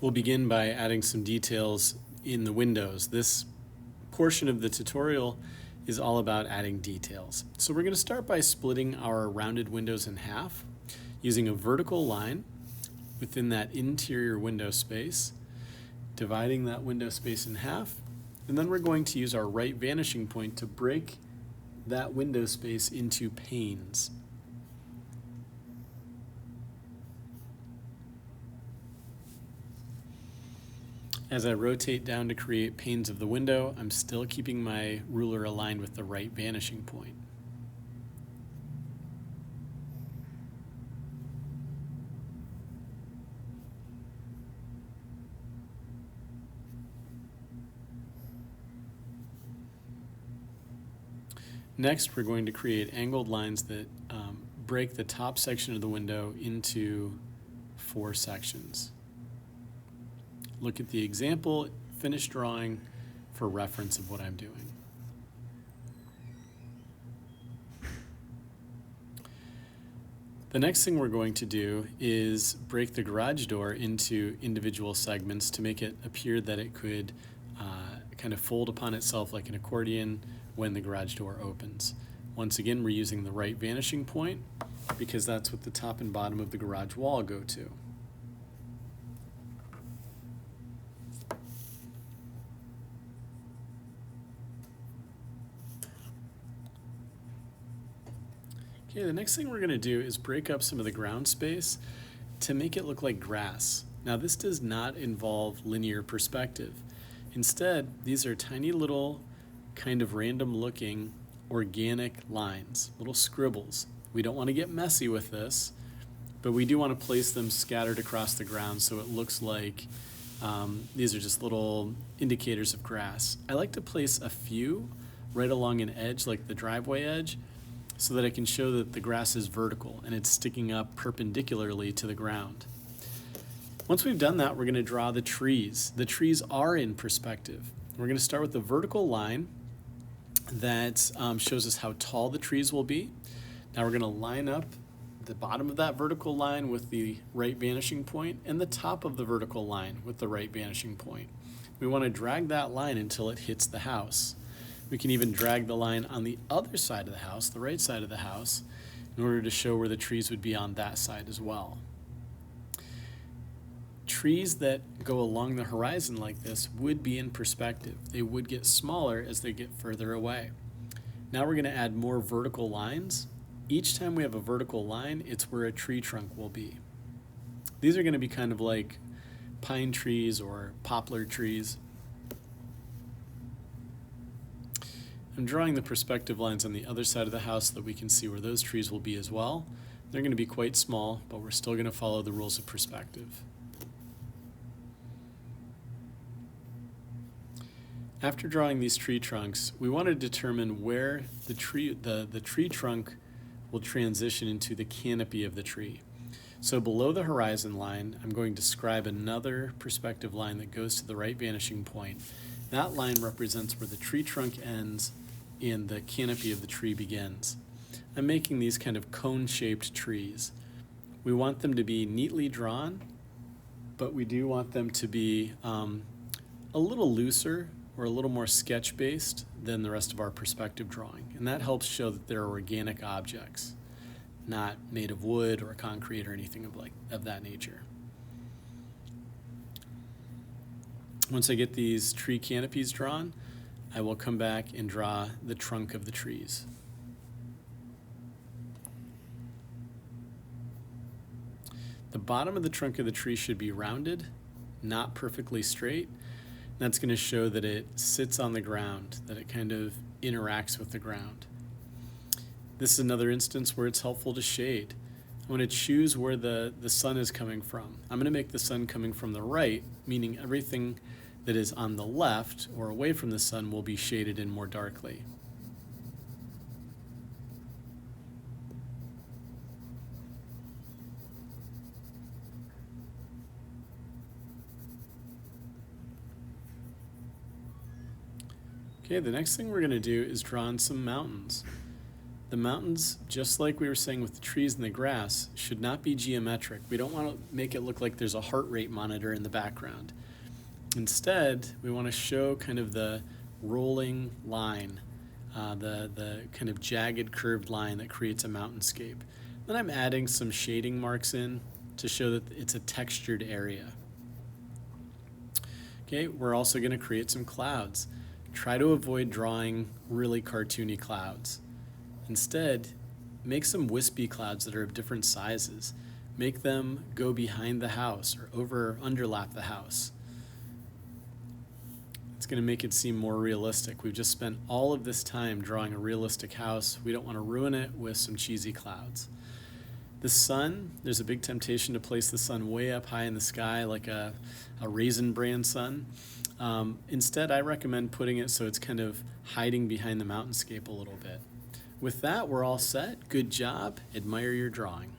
We'll begin by adding some details in the windows. This portion of the tutorial is all about adding details. So we're going to start by splitting our rounded windows in half using a vertical line within that interior window space, dividing that window space in half, and then we're going to use our right vanishing point to break that window space into panes. As I rotate down to create panes of the window, I'm still keeping my ruler aligned with the right vanishing point. Next, we're going to create angled lines that break the top section of the window into 4 sections. Look at the example, finished drawing for reference of what I'm doing. The next thing we're going to do is break the garage door into individual segments to make it appear that it could kind of fold upon itself like an accordion when the garage door opens. Once again, we're using the right vanishing point because that's what the top and bottom of the garage wall go to. Okay, the next thing we're going to do is break up some of the ground space to make it look like grass. Now, this does not involve linear perspective. Instead, these are tiny little kind of random looking organic lines, little scribbles. We don't want to get messy with this, but we do want to place them scattered across the ground so it looks like these are just little indicators of grass. I like to place a few right along an edge, like the driveway edge, so that I can show that the grass is vertical and it's sticking up perpendicularly to the ground. Once we've done that, we're going to draw the trees. The trees are in perspective. We're going to start with the vertical line that shows us how tall the trees will be. Now we're going to line up the bottom of that vertical line with the right vanishing point and the top of the vertical line with the right vanishing point. We want to drag that line until it hits the house. We can even drag the line on the other side of the house, the right side of the house, in order to show where the trees would be on that side as well. Trees that go along the horizon like this would be in perspective. They would get smaller as they get further away. Now we're going to add more vertical lines. Each time we have a vertical line, it's where a tree trunk will be. These are going to be kind of like pine trees or poplar trees. I'm drawing the perspective lines on the other side of the house so that we can see where those trees will be as well. They're going to be quite small, but we're still going to follow the rules of perspective. After drawing these tree trunks, we want to determine where the tree trunk will transition into the canopy of the tree. So below the horizon line, I'm going to scribe another perspective line that goes to the right vanishing point. That line represents where the tree trunk ends and the canopy of the tree begins. I'm making these kind of cone-shaped trees. We want them to be neatly drawn, but we do want them to be a little looser or a little more sketch-based than the rest of our perspective drawing. And that helps show that they're organic objects, not made of wood or concrete or anything of that nature. Once I get these tree canopies drawn, I will come back and draw the trunk of the trees. The bottom of the trunk of the tree should be rounded, not perfectly straight. That's going to show that it sits on the ground, that it kind of interacts with the ground. This is another instance where it's helpful to shade. I'm going to choose where the sun is coming from. I'm going to make the sun coming from the right, meaning everything that is on the left or away from the sun will be shaded in more darkly. Okay, the next thing we're going to do is draw on some mountains. The mountains, just like we were saying with the trees and the grass, should not be geometric. We don't want to make it look like there's a heart rate monitor in the background. Instead, we want to show kind of the rolling line, the kind of jagged curved line that creates a mountainscape. Then I'm adding some shading marks in to show that it's a textured area. Okay, we're also going to create some clouds. Try to avoid drawing really cartoony clouds. Instead, make some wispy clouds that are of different sizes. Make them go behind the house or over or underlap the house. It's going to make it seem more realistic. We've just spent all of this time drawing a realistic house. We don't want to ruin it with some cheesy clouds. The sun, there's a big temptation to place the sun way up high in the sky like a Raisin Bran sun. Instead, I recommend putting it so it's kind of hiding behind the mountainscape a little bit. With that, we're all set. Good job. Admire your drawing.